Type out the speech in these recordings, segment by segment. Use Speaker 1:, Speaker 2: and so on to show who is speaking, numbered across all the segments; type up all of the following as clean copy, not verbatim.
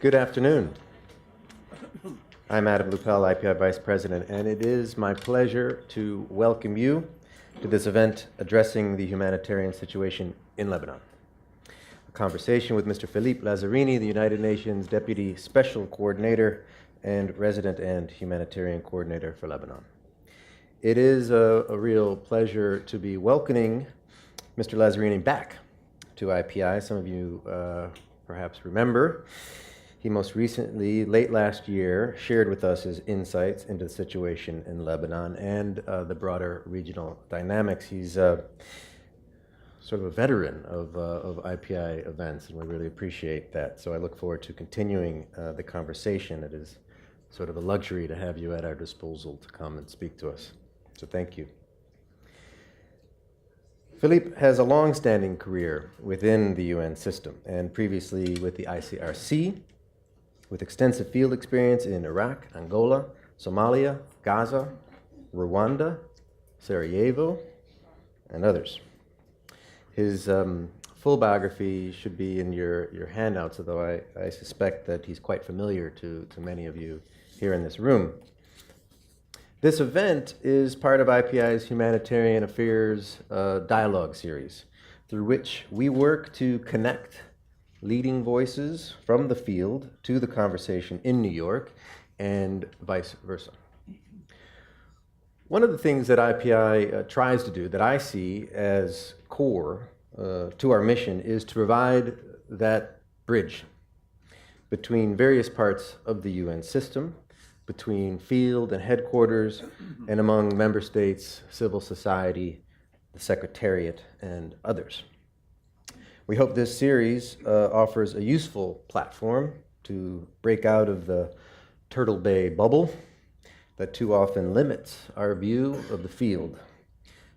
Speaker 1: Good afternoon. I'm Adam Lupel, IPI Vice President, and it is my pleasure to welcome you to this event addressing the humanitarian situation in Lebanon. A conversation with Mr. Philippe Lazzarini, the United Nations Deputy Special Coordinator and Resident and Humanitarian Coordinator for Lebanon. It is a real pleasure to be welcoming Mr. Lazzarini back to IPI. Some of you perhaps remember. He most recently, late last year, shared with us his insights into the situation in Lebanon and the broader regional dynamics. He's sort of a veteran of IPI events, and we really appreciate that. So I look forward to continuing the conversation. It is sort of a luxury to have you at our disposal to come and speak to us. So thank you. Philippe has a long-standing career within the UN system and previously with the ICRC, with extensive field experience in Iraq, Angola, Somalia, Gaza, Rwanda, Sarajevo, and others. His full biography should be in your handouts, although I suspect that he's quite familiar to many of you here in this room. This event is part of IPI's Humanitarian Affairs Dialogue Series, through which we work to connect leading voices from the field to the conversation in New York and vice versa. One of the things that IPI tries to do, that I see as core to our mission, is to provide that bridge between various parts of the UN system, between field and headquarters, and among member states, civil society, the Secretariat, and others. We hope this series offers a useful platform to break out of the Turtle Bay bubble that too often limits our view of the field,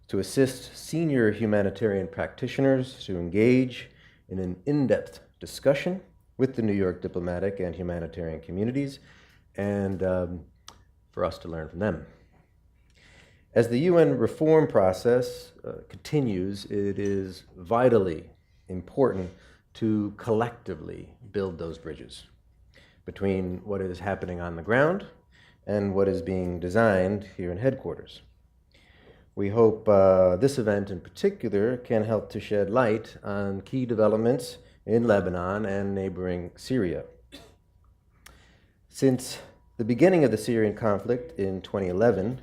Speaker 1: to assist senior humanitarian practitioners to engage in an in-depth discussion with the New York diplomatic and humanitarian communities, and for us to learn from them. As the UN reform process continues, it is vitally important to collectively build those bridges between what is happening on the ground and what is being designed here in headquarters. We hope this event in particular can help to shed light on key developments in Lebanon and neighboring Syria. Since the beginning of the Syrian conflict in 2011,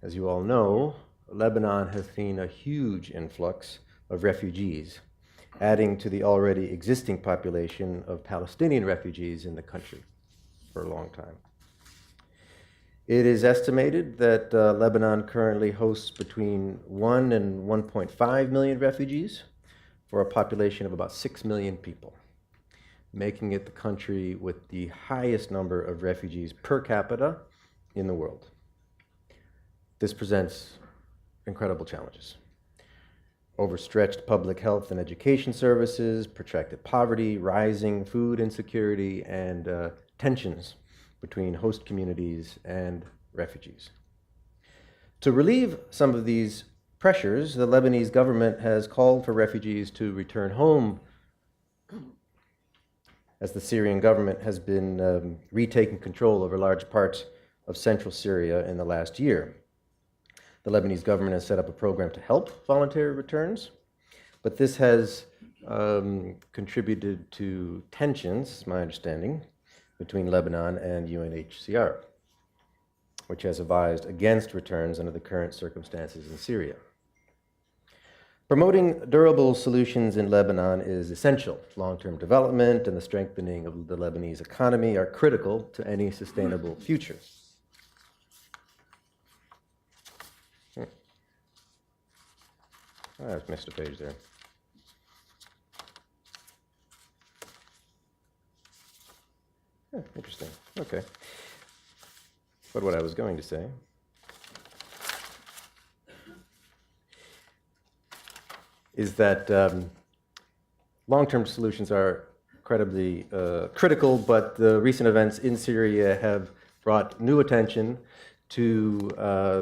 Speaker 1: as you all know, Lebanon has seen a huge influx of refugees, adding to the already existing population of Palestinian refugees in the country for a long time. It is estimated that Lebanon currently hosts between 1 and 1.5 million refugees for a population of about 6 million people, making it the country with the highest number of refugees per capita in the world. This presents incredible challenges. Overstretched public health and education services, protracted poverty, rising food insecurity, and tensions between host communities and refugees. To relieve some of these pressures, the Lebanese government has called for refugees to return home, as the Syrian government has been retaking control over large parts of central Syria in the last year. The Lebanese government has set up a program to help voluntary returns, but this has contributed to tensions, my understanding, between Lebanon and UNHCR, which has advised against returns under the current circumstances in Syria. Promoting durable solutions in Lebanon is essential. Long-term development and the strengthening of the Lebanese economy are critical to any sustainable future. I just missed a page there. Interesting. Okay. But what I was going to say is that long-term solutions are incredibly critical, but the recent events in Syria have brought new attention to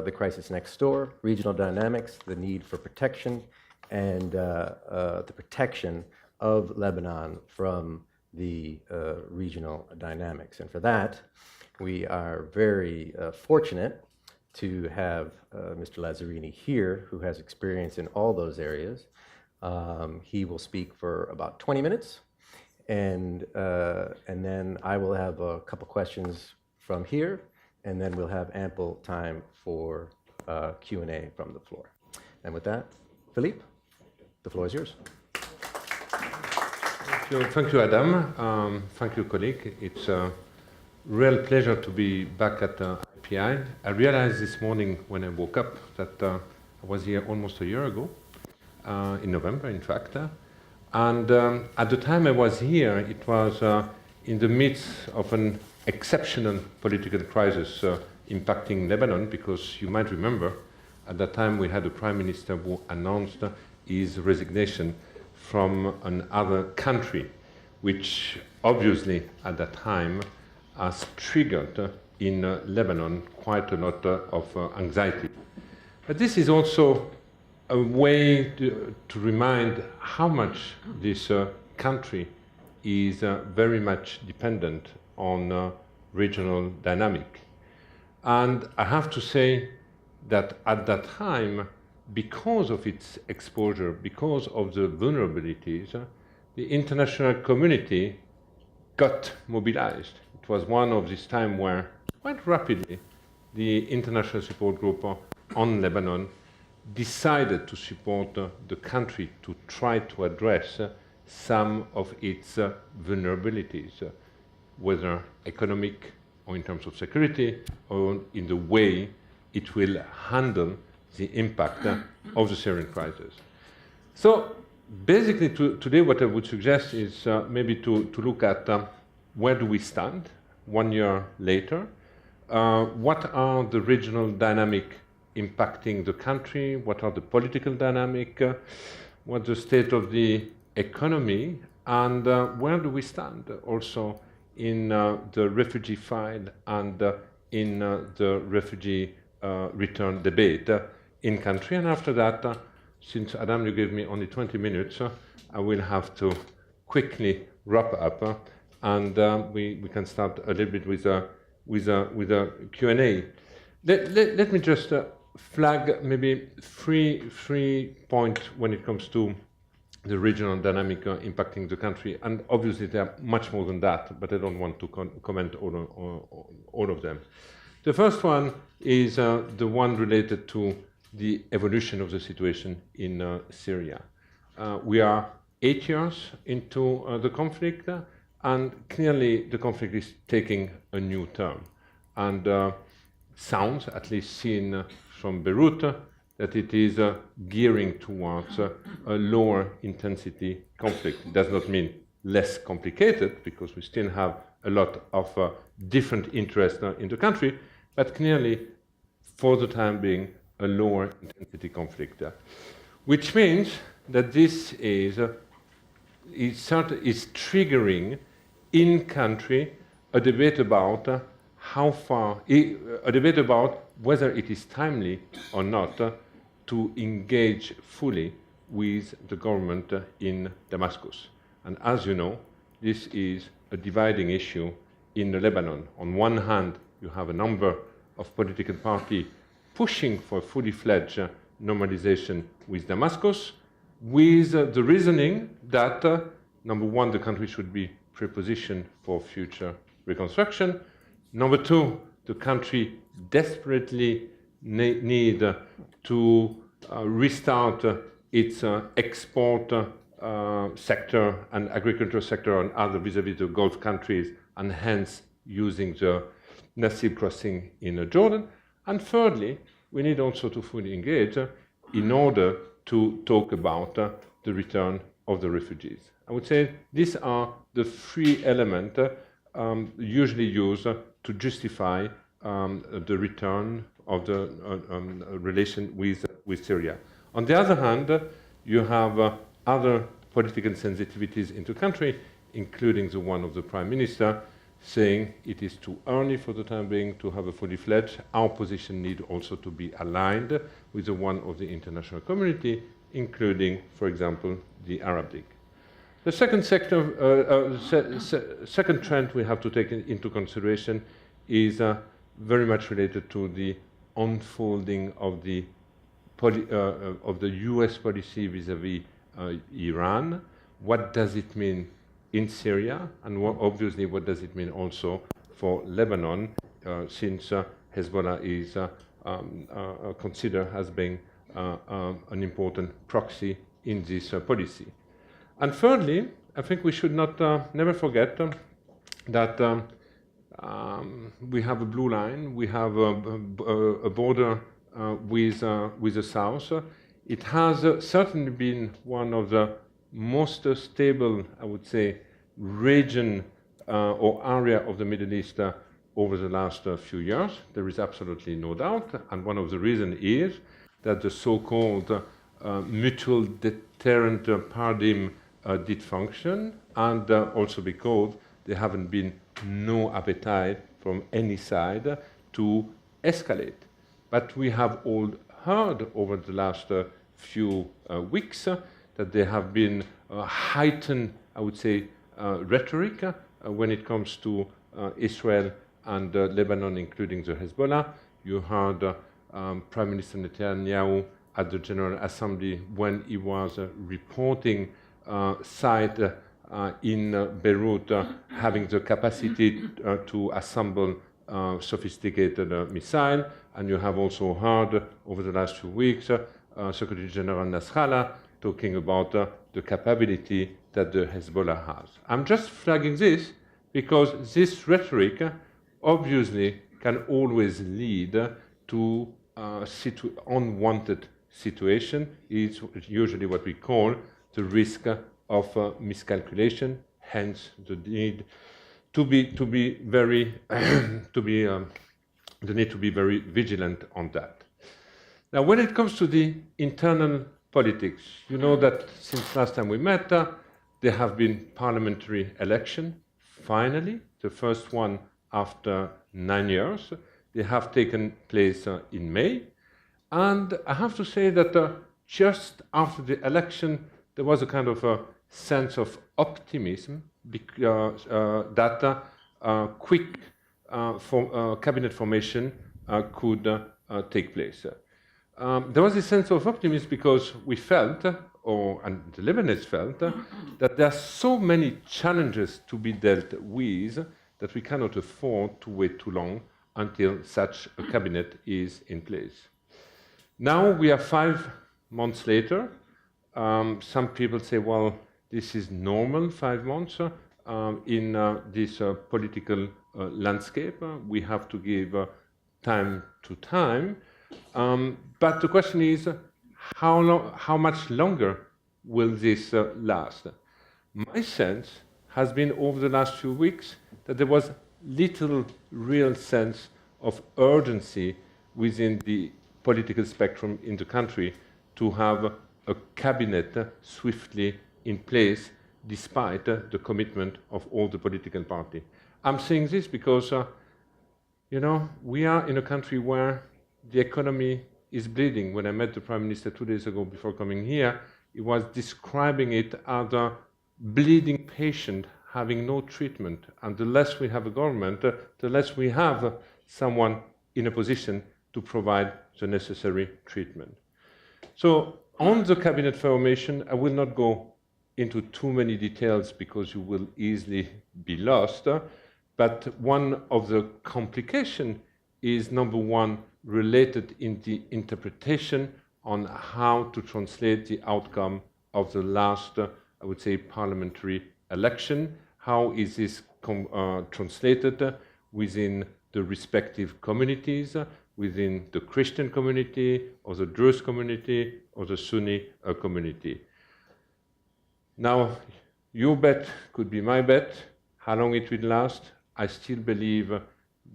Speaker 1: the crisis next door, regional dynamics, the need for protection, and the protection of Lebanon from the regional dynamics. And for that, we are very fortunate to have Mr. Lazzarini here, who has experience in all those areas. He will speak for about 20 minutes, and then I will have a couple questions from here, and then we'll have ample time for Q&A from the floor. And with that, Philippe, the floor is yours.
Speaker 2: Thank you, Adam. Thank you, colleague. It's a real pleasure to be back at IPI. I realized this morning when I woke up that I was here almost a year ago, in November, in fact. And at the time I was here, it was in the midst of an exceptional political crisis impacting Lebanon, because you might remember at that time we had a prime minister who announced his resignation from another country, which obviously at that time has triggered in Lebanon quite a lot of anxiety. But this is also a way to remind how much this country is very much dependent on regional dynamic. And I have to say that at that time, because of its exposure, because of the vulnerabilities, the international community got mobilized. It was one of this time where, quite rapidly, the international support group on Lebanon decided to support the country to try to address some of its vulnerabilities, whether economic or in terms of security, or in the way it will handle the impact of the Syrian crisis. So basically today what I would suggest is maybe to look at where do we stand 1 year later, what are the regional dynamic impacting the country, what are the political dynamic, what's the state of the economy, and where do we stand also in the refugee file and in the refugee return debate in country. And after that, since Adam, you gave me only 20 minutes, I will have to quickly wrap up, and we can start a little bit with a Q&A. Let me just flag maybe three points when it comes to the regional dynamic impacting the country, and obviously there are much more than that, but I don't want to comment all of them. The first one is the one related to the evolution of the situation in Syria. We are 8 years into the conflict, and clearly the conflict is taking a new turn. And sounds, at least seen from Beirut, that it is gearing towards a lower intensity conflict. It does not mean less complicated, because we still have a lot of different interests in the country, but clearly, for the time being, a lower intensity conflict. Which means that this is triggering in country a debate about a debate about whether it is timely or not to engage fully with the government in Damascus. And as you know, this is a dividing issue in Lebanon. On one hand, you have a number of political parties pushing for fully fledged normalization with Damascus, with the reasoning that, number one, the country should be prepositioned for future reconstruction. Number two, the country desperately need to restart its export sector and agricultural sector and other vis-à-vis the Gulf countries, and hence using the Nasib crossing in Jordan. And thirdly, we need also to fully engage in order to talk about the return of the refugees. I would say these are the three elements usually used to justify the return of the relation with Syria. On the other hand, you have other political sensitivities in the country, including the one of the Prime Minister, saying it is too early for the time being to have a fully fledged. Our position needs also to be aligned with the one of the international community, including, for example, the Arab League. The second second trend we have to take into consideration is very much related to the unfolding of the U.S. policy vis-à-vis Iran. What does it mean in Syria, and obviously what does it mean also for Lebanon, since Hezbollah is considered as being an important proxy in this policy. And thirdly, I think we should never forget that we have a blue line, we have a border with the south. It has certainly been one of the most stable, I would say, region or area of the Middle East over the last few years. There is absolutely no doubt, and one of the reasons is that the so-called mutual deterrent paradigm did function, and also because there haven't been no appetite from any side to escalate. But we have all heard over the last few weeks that there have been heightened, I would say, rhetoric when it comes to Israel and Lebanon, including the Hezbollah. You heard Prime Minister Netanyahu at the General Assembly when he was reporting site in Beirut having the capacity to assemble sophisticated missile, and you have also heard over the last few weeks Secretary General Nasrallah talking about the capability that the Hezbollah has. I'm just flagging this because this rhetoric obviously can always lead to unwanted situation. It's usually what we call the risk of miscalculation, hence the need to be very very vigilant on that. Now, when it comes to the internal politics, you know that since last time we met, there have been parliamentary elections. Finally, the first one after 9 years. They have taken place in May, and I have to say that just after the election, there was a kind of a sense of optimism because that quick cabinet formation could take place. There was a sense of optimism because we felt, and the Lebanese felt, that there are so many challenges to be dealt with that we cannot afford to wait too long until such a cabinet is in place. Now we are 5 months later. Some people say, well, this is normal, 5 months in this political landscape. We have to give time to time. But the question is, how much longer will this last? My sense has been over the last few weeks that there was little real sense of urgency within the political spectrum in the country to have a cabinet swiftly in place despite the commitment of all the political parties. I'm saying this because, we are in a country where the economy is bleeding. When I met the Prime Minister 2 days ago before coming here, he was describing it as a bleeding patient having no treatment. And the less we have a government, the less we have someone in a position to provide the necessary treatment. So on the cabinet formation, I will not go into too many details because you will easily be lost. But one of the complications is, number one, related in the interpretation on how to translate the outcome of the last, I would say, parliamentary election. How is this translated within the respective communities, within the Christian community, or the Druze community, or the Sunni community? Now, your bet could be my bet. How long it will last? I still believe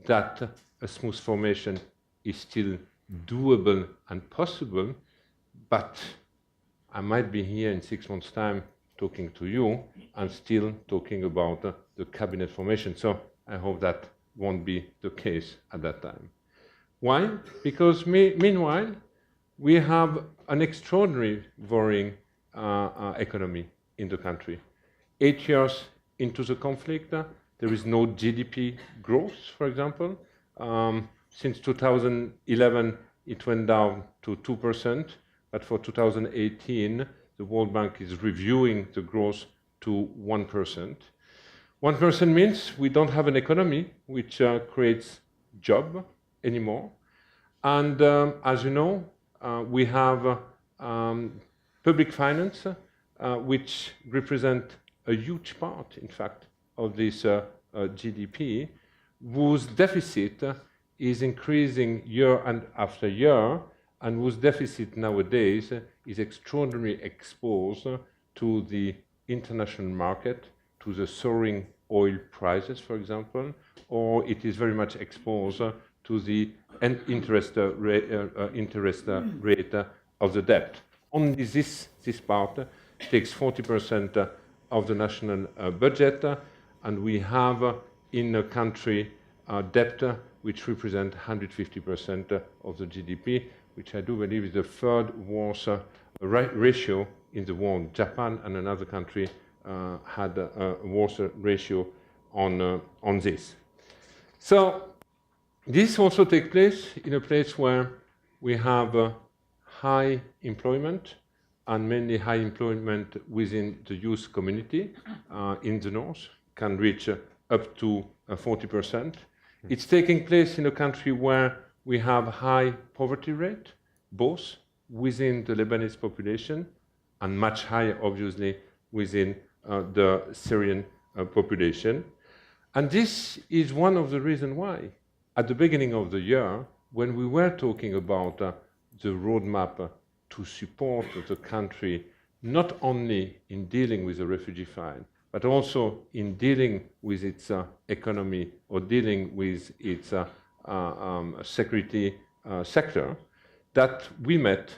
Speaker 2: that a smooth formation is still doable and possible, but I might be here in 6 months' time talking to you and still talking about the cabinet formation. So I hope that won't be the case at that time. Why? Because meanwhile, we have an extraordinary worrying economy in the country. 8 years into the conflict, there is no GDP growth, for example. Since 2011, it went down to 2%, but for 2018, the World Bank is reviewing the growth to 1%. 1% means we don't have an economy which creates job anymore. And as you know, we have public finance, which represent a huge part, in fact, of this GDP, whose deficit is increasing year after year, and whose deficit nowadays is extraordinarily exposed to the international market, to the soaring oil prices, for example, or it is very much exposed to the interest rate of the debt. Only this part takes 40% of the national budget, and we have in a country debt which represents 150% of the GDP, which I do believe is the third worst ratio in the world. Japan and another country had a worse ratio on this. So this also takes place in a place where we have high employment, and mainly high employment within the youth community in the north, can reach up to 40%. It's taking place in a country where we have high poverty rate, both within the Lebanese population and much higher, obviously, within the Syrian population. And this is one of the reasons why, at the beginning of the year, when we were talking about the roadmap to support the country, not only in dealing with the refugee file, but also in dealing with its economy or dealing with its security sector, that we met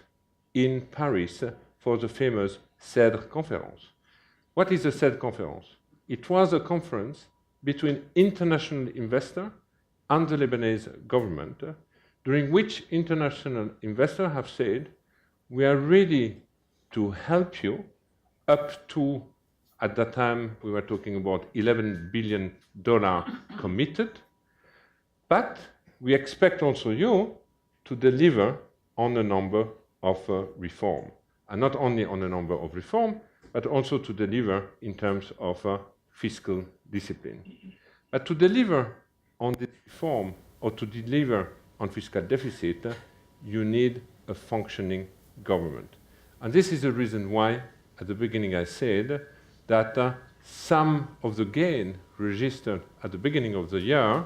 Speaker 2: in Paris for the famous CEDRE conference. What is the CEDRE conference? It was a conference between international investors and the Lebanese government, during which international investors have said, we are ready to help you up to, at that time, we were talking about $11 billion committed, but we expect also you to deliver on a number of reform. And not only on a number of reform, but also to deliver in terms of fiscal discipline. But to deliver on this reform or to deliver on fiscal deficit, you need a functioning government. And this is the reason why, at the beginning, I said that some of the gain registered at the beginning of the year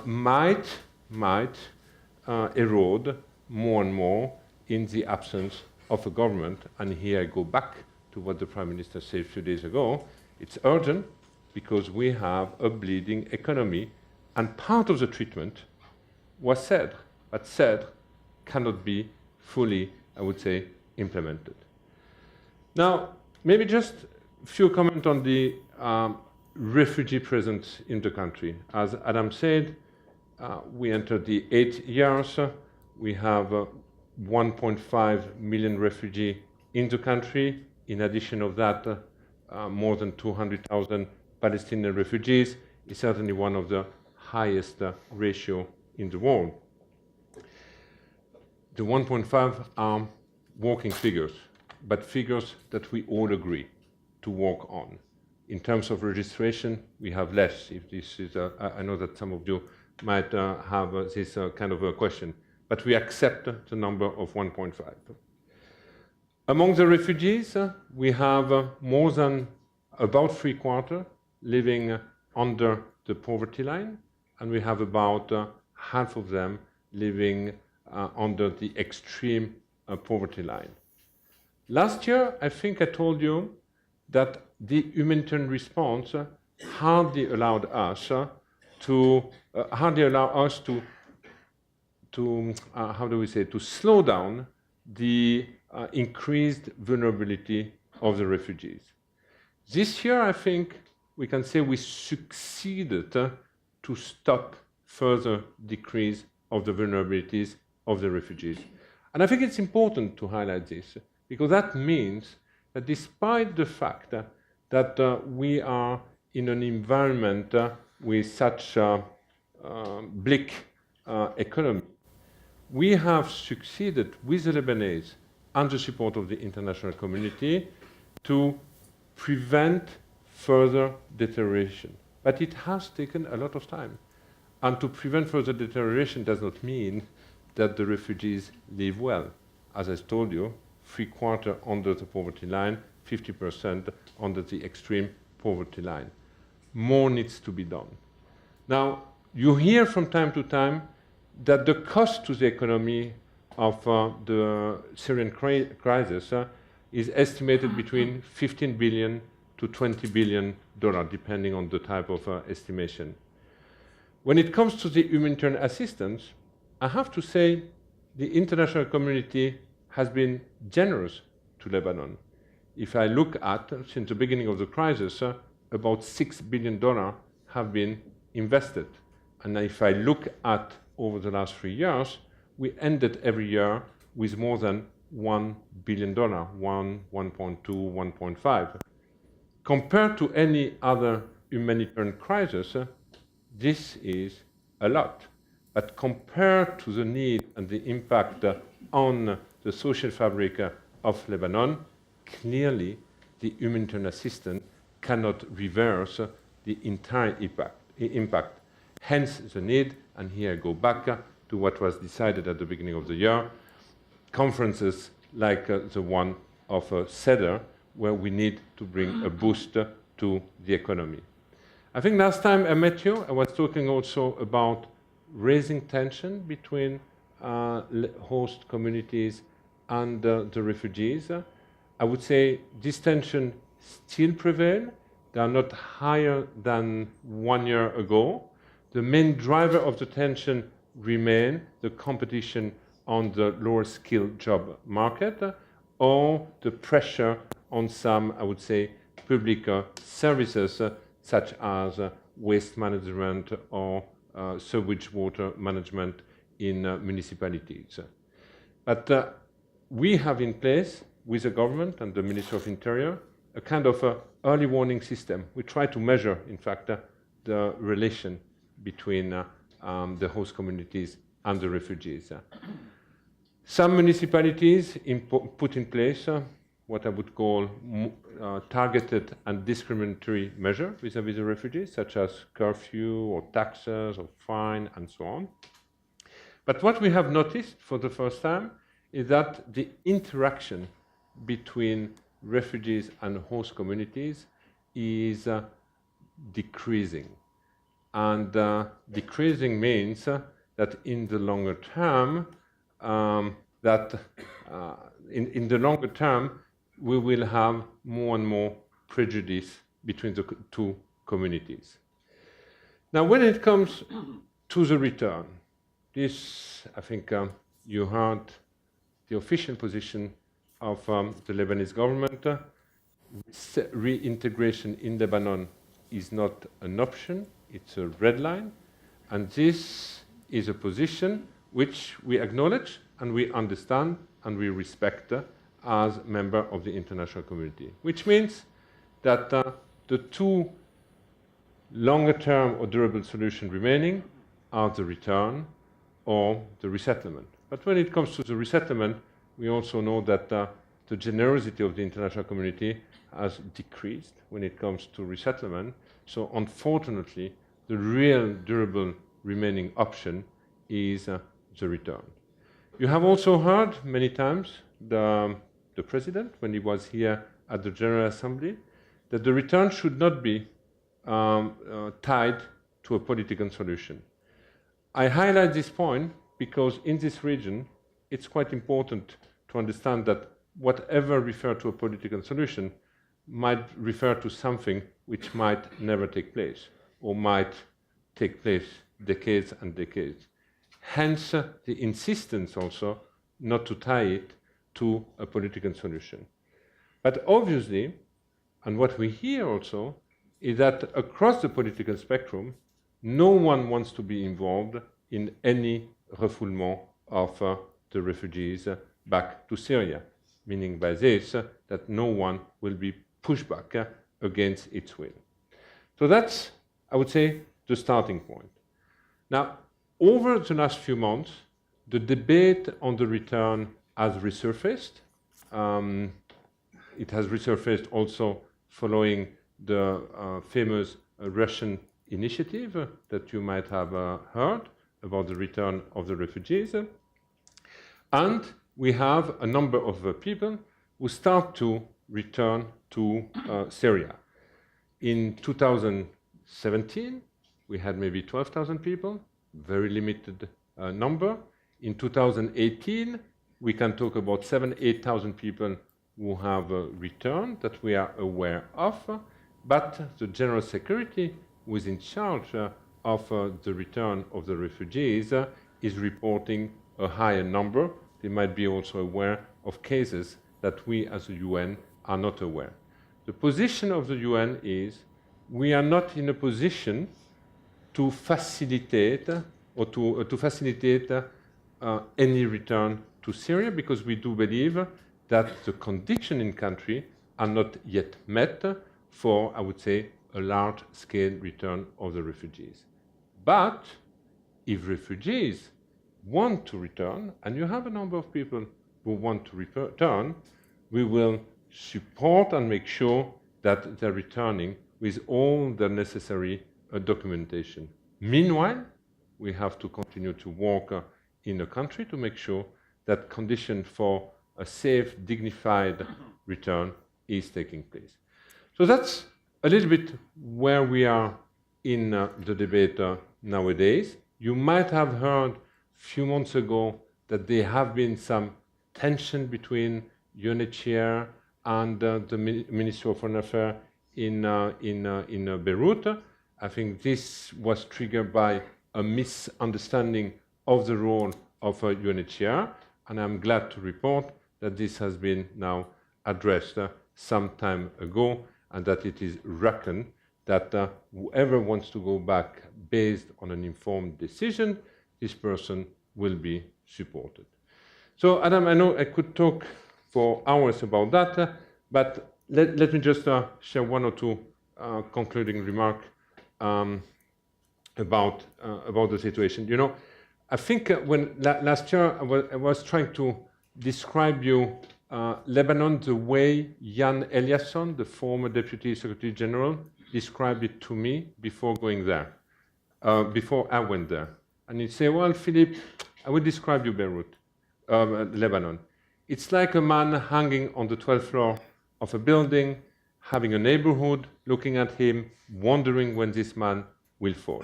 Speaker 2: might erode more and more in the absence of a government. And here I go back to what the Prime Minister said a few days ago. It's urgent because we have a bleeding economy, and part of the treatment was said, but said cannot be fully, I would say, implemented. Now, maybe just a few comments on the refugee presence in the country. As Adam said, we entered the 8 years. We have 1.5 million refugees in the country. In addition of that, more than 200,000 Palestinian refugees is certainly one of the highest ratio in the world. The 1.5 are working figures, but figures that we all agree to work on. In terms of registration, we have less. If this is, I know that some of you might have this kind of a question, but we accept the number of 1.5. Among the refugees, we have more than about 3/4 living under the poverty line, and we have about half of them living under the extreme poverty line. Last year, I think I told you that the humanitarian response hardly allowed us to slow down the increased vulnerability of the refugees. This year, I think we can say we succeeded to stop further decrease of the vulnerabilities of the refugees. And I think it's important to highlight this, because that means that despite the fact that we are in an environment with such bleak economy. We have succeeded with the Lebanese and the support of the international community to prevent further deterioration. But it has taken a lot of time. And to prevent further deterioration does not mean that the refugees live well. As I told you, 3/4 under the poverty line, 50% under the extreme poverty line. More needs to be done. Now, you hear from time to time that the cost to the economy of the Syrian crisis is estimated between $15 billion to $20 billion, depending on the type of estimation. When it comes to the humanitarian assistance, I have to say the international community has been generous to Lebanon. If I look at, since the beginning of the crisis, about $6 billion have been invested. And if I look at over the last 3 years, we ended every year with more than $1 billion, 1.2, 1.5. Compared to any other humanitarian crisis, this is a lot. But compared to the need and the impact on the social fabric of Lebanon, clearly the humanitarian assistance cannot reverse the entire impact. Hence the need, and here I go back to what was decided at the beginning of the year, conferences like the one of CEDAR, where we need to bring a boost to the economy. I think last time I met you, I was talking also about raising tension between host communities and the refugees. I would say this tension still prevails. They are not higher than 1 year ago. The main driver of the tension remain the competition on the lower skilled job market or the pressure on some, I would say, public services such as waste management or sewage water management in municipalities. But we have in place, with the government and the Ministry of Interior, a kind of early warning system. We try to measure, in fact, the relation between the host communities and the refugees. Some municipalities put in place what I would call targeted and discriminatory measures vis-à-vis the refugees, such as curfew or taxes or fine and so on. But what we have noticed for the first time is that the interaction between refugees and host communities is decreasing. And decreasing means that in the longer term, in the longer term, we will have more and more prejudice between the two communities. Now, when it comes to the return, this, I think you heard the official position of the Lebanese government. Reintegration in Lebanon is not an option, it's a red line. And this is a position which we acknowledge and we understand and we respect as a member of the international community, which means that the two longer-term or durable solutions remaining are the return or the resettlement. But when it comes to the resettlement, we also know that the generosity of the international community has decreased when it comes to resettlement. So unfortunately, the real durable remaining option is the return. You have also heard many times the President, when he was here at the General Assembly, that the return should not be tied to a political solution. I highlight this point because in this region, it's quite important to understand that whatever refers to a political solution might refer to something which might never take place or might take place decades and decades. Hence, the insistence also not to tie it to a political solution. But obviously, and what we hear also, is that across the political spectrum, no one wants to be involved in any refoulement of the refugees back to Syria, meaning by this that no one will be pushed back against its will. So that's, I would say, the starting point. Now, over the last few months, the debate on the return has resurfaced. It has resurfaced also following the famous Russian initiative that you might have heard about the return of the refugees. And we have a number of people who start to return to Syria. In 2017, we had maybe 12,000 people, very limited number. In 2018, we can talk about 8,000 people who have returned that we are aware of, but the General Secretary, who is in charge of the return of the refugees, is reporting a higher number. They might be also aware of cases that we as the UN are not aware. The position of the UN is we are not in a position to facilitate or to facilitate any return to Syria, because we do believe that the conditions in country are not yet met for, I would say, a large-scale return of the refugees. But if refugees want to return, and you have a number of people who want to return, we will support and make sure that they're returning with all the necessary documentation. Meanwhile, we have to continue to work in the country to make sure that condition for a safe, dignified return is taking place. So that's a little bit where we are in the debate nowadays. You might have heard a few months ago that there have been some tension between UNHCR and the Ministry of Foreign Affairs in Beirut. I think this was triggered by a misunderstanding of the role of UNHCR, and I'm glad to report that this has been now addressed some time ago, and that it is reckoned that whoever wants to go back based on an informed decision, this person will be supported. So, Adam, I know I could talk for hours about that, but let me just share one or two concluding remarks about the situation. You know, I think when last year I was trying to describe you Lebanon the way Jan Eliasson, the former Deputy Secretary General, described it to me before going there, before I went there. And he'd say, well, Philippe, I would describe you Beirut, Lebanon. It's like a man hanging on the 12th floor of a building, having a neighborhood, looking at him, wondering when this man will fall.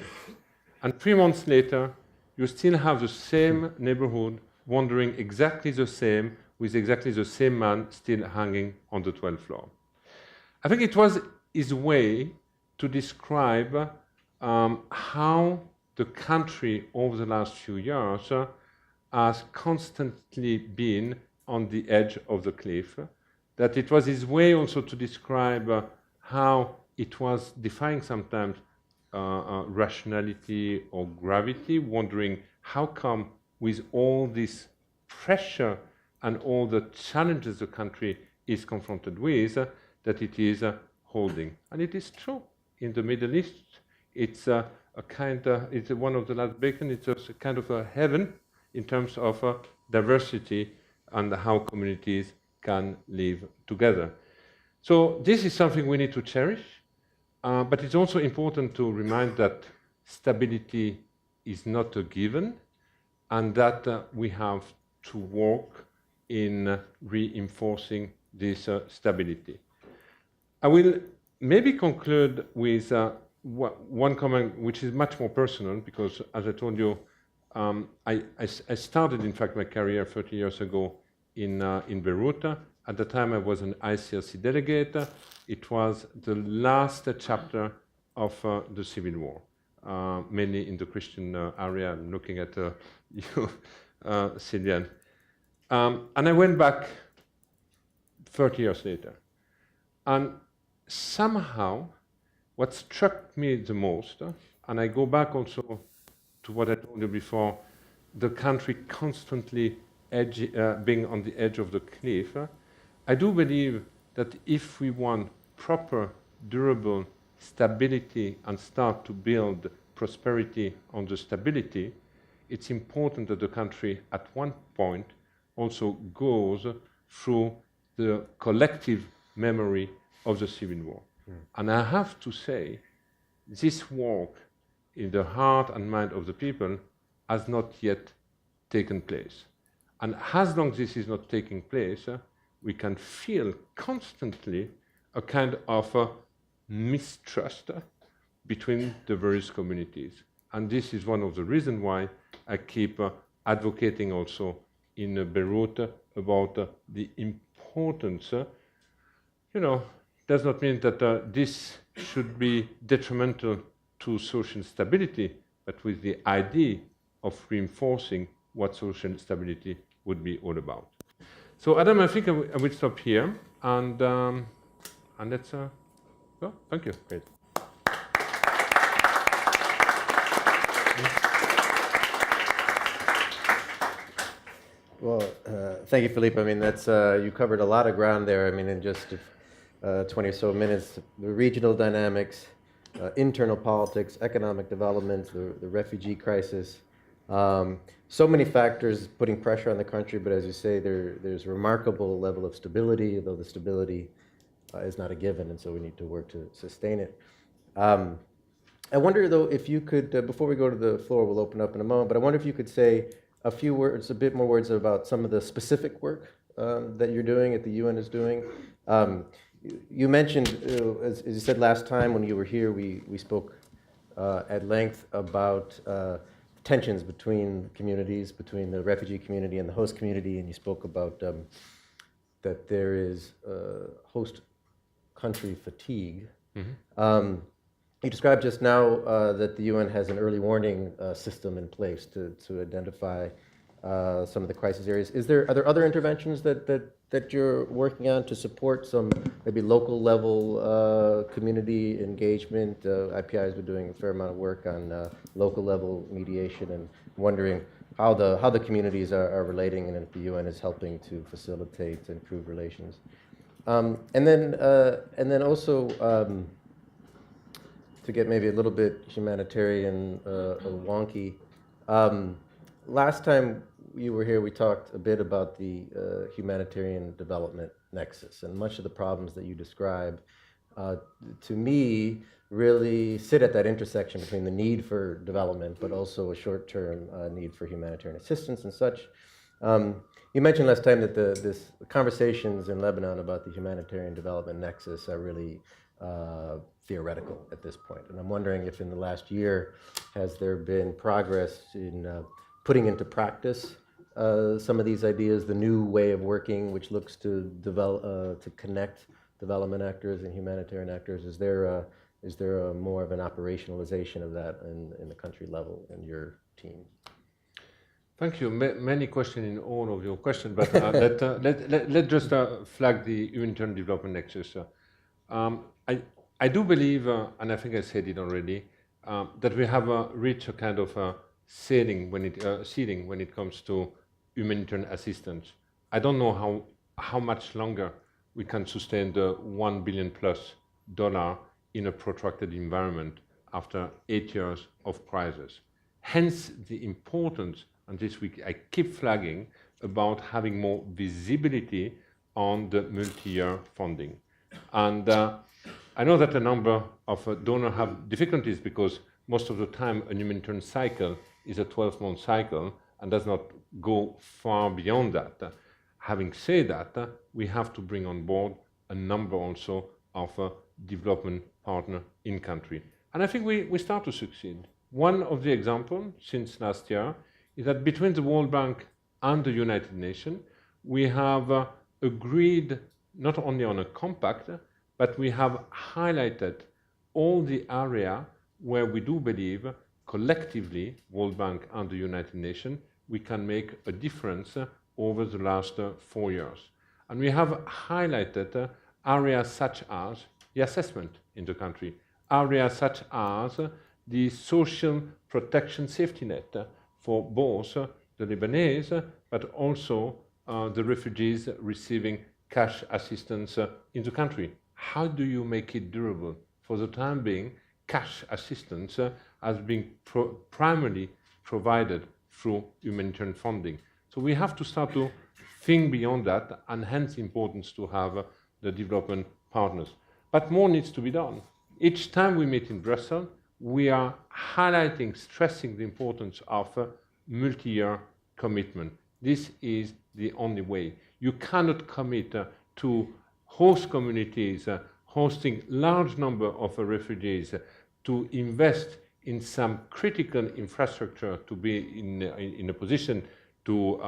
Speaker 2: And 3 months later, you still have the same neighborhood, wondering exactly the same, with exactly the same man still hanging on the 12th floor. I think it was his way to describe how the country over the last few years has constantly been on the edge of the cliff, that it was his way also to describe how it was defying sometimes rationality or gravity, wondering how come with all this pressure and all the challenges the country is confronted with, that it is holding. And it is true. In the Middle East, it's it's one of the last beacon, it's a kind of a heaven in terms of diversity and how communities can live together. So this is something we need to cherish, but it's also important to remind that stability is not a given, and that we have to work in reinforcing this stability. I will maybe conclude with one comment which is much more personal, because as I told you, I started in fact my career 30 years ago in Beirut. At the time I was an ICRC delegate. It was the last chapter of the civil war, mainly in the Christian area. I'm looking at you, Sylviane. And I went back 30 years later. And somehow, what struck me the most, and I go back also to what I told you before, the country constantly being on the edge of the cliff, I do believe that if we want proper durable stability and start to build prosperity on the stability, it's important that the country at one point also goes through the collective memory of the civil war. And I have to say, this work in the heart and mind of the people has not yet taken place. And as long as this is not taking place, we can feel constantly a kind of mistrust between the various communities. And this is one of the reasons why I keep advocating also in Beirut about the importance. Does not mean that this should be detrimental to social stability, but with the idea of reinforcing what social stability would be all about. So Adam, I think I will stop here, and let's go. Thank you. Great.
Speaker 1: Well, thank you, Philippe. I mean, that's you covered a lot of ground there. I mean, in just 20 or so minutes, the regional dynamics, internal politics, economic development, the refugee crisis. So many factors putting pressure on the country, but as you say, there's a remarkable level of stability, though the stability is not a given, and so we need to work to sustain it. I wonder, though, if you could, before we go to the floor, we'll open up in a moment, but I wonder if you could say a few words, a bit more words about some of the specific work that you're doing, that the UN is doing. You mentioned, as you said last time when you were here, we spoke at length about tensions between communities, between the refugee community and the host community, and you spoke about that there is host country fatigue. Mm-hmm. You described just now that the UN has an early warning system in place to identify some of the crisis areas. Are there other interventions that you're working on to support some maybe local level community engagement? IPI has been doing a fair amount of work on local level mediation, and wondering how the communities are relating, and if the UN is helping to facilitate and improve relations. And then also to get maybe a little bit humanitarian wonky. Last time you were here, we talked a bit about the humanitarian development nexus, and much of the problems that you describe, to me, really sit at that intersection between the need for development, but also a short-term need for humanitarian assistance and such. You mentioned last time that the conversations in Lebanon about the humanitarian development nexus are really theoretical at this point. And I'm wondering if in the last year, has there been progress in putting into practice some of these ideas, the new way of working, which looks to develop, to connect development actors and humanitarian actors? Is there more of an operationalization of that in the country level in your team?
Speaker 2: Thank you. Many questions in all of your questions, but let's just flag the humanitarian development nexus. I do believe, and I think I said it already, that we have reached a kind of ceiling when it comes to humanitarian assistance. I don't know how much longer we can sustain the $1 billion plus in a protracted environment after 8 years of crisis. Hence the importance, and this week I keep flagging, about having more visibility on the multi-year funding. And I know that a number of donors have difficulties because most of the time a humanitarian cycle is a 12-month cycle and does not go far beyond that. Having said that, we have to bring on board a number also of development partners in country. And I think we start to succeed. One of the examples since last year is that between the World Bank and the United Nations, we have agreed not only on a compact, but we have highlighted all the area where we do believe collectively, World Bank and the United Nations, we can make a difference over the last 4 years. And we have highlighted areas such as the assessment in the country, areas such as the social protection safety net for both the Lebanese, but also the refugees receiving cash assistance in the country. how do you make it durable? For the time being, cash assistance has been primarily provided through humanitarian funding. So we have to start to think beyond that, and hence the importance to have the development partners. But more needs to be done. Each time we meet in Brussels, we are highlighting, stressing the importance of multi-year commitment. This is the only way. You cannot commit to host communities, hosting large number of refugees, to invest in some critical infrastructure to be in a position to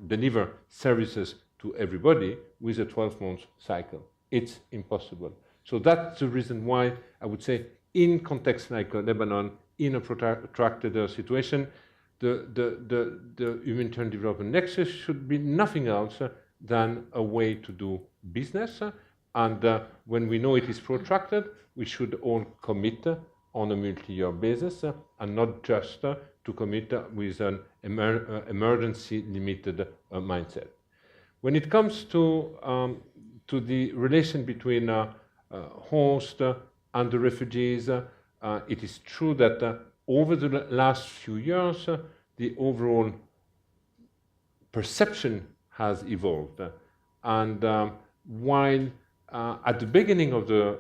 Speaker 2: deliver services to everybody with a 12-month cycle. It's impossible. So that's the reason why I would say in context like Lebanon, in a protracted situation, the humanitarian development nexus should be nothing else than a way to do business. And when we know it is protracted, we should all commit on a multi-year basis and not just to commit with an emergency limited mindset. When it comes to the relation between host and the refugees, it is true that over the last few years, the overall perception has evolved. And while at the beginning of the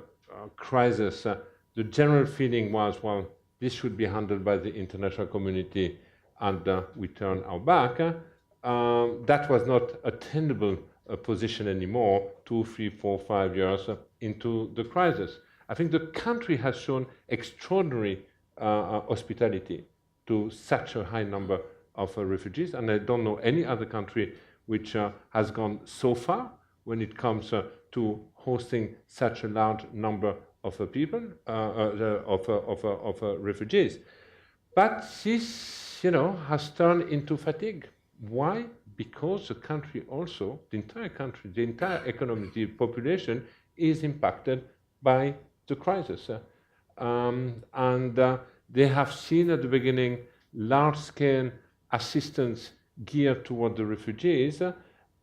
Speaker 2: crisis, the general feeling was, well, this should be handled by the international community, and we turn our back, that was not a tenable position anymore 2, 3, 4, 5 years into the crisis. I think the country has shown extraordinary hospitality to such a high number of refugees, and I don't know any other country which has gone so far when it comes to hosting such a large number of people, of refugees. But this, has turned into fatigue. Why? Because the country also, the entire country, the entire economy, the population is impacted by the crisis. And they have seen at the beginning large-scale assistance geared toward the refugees,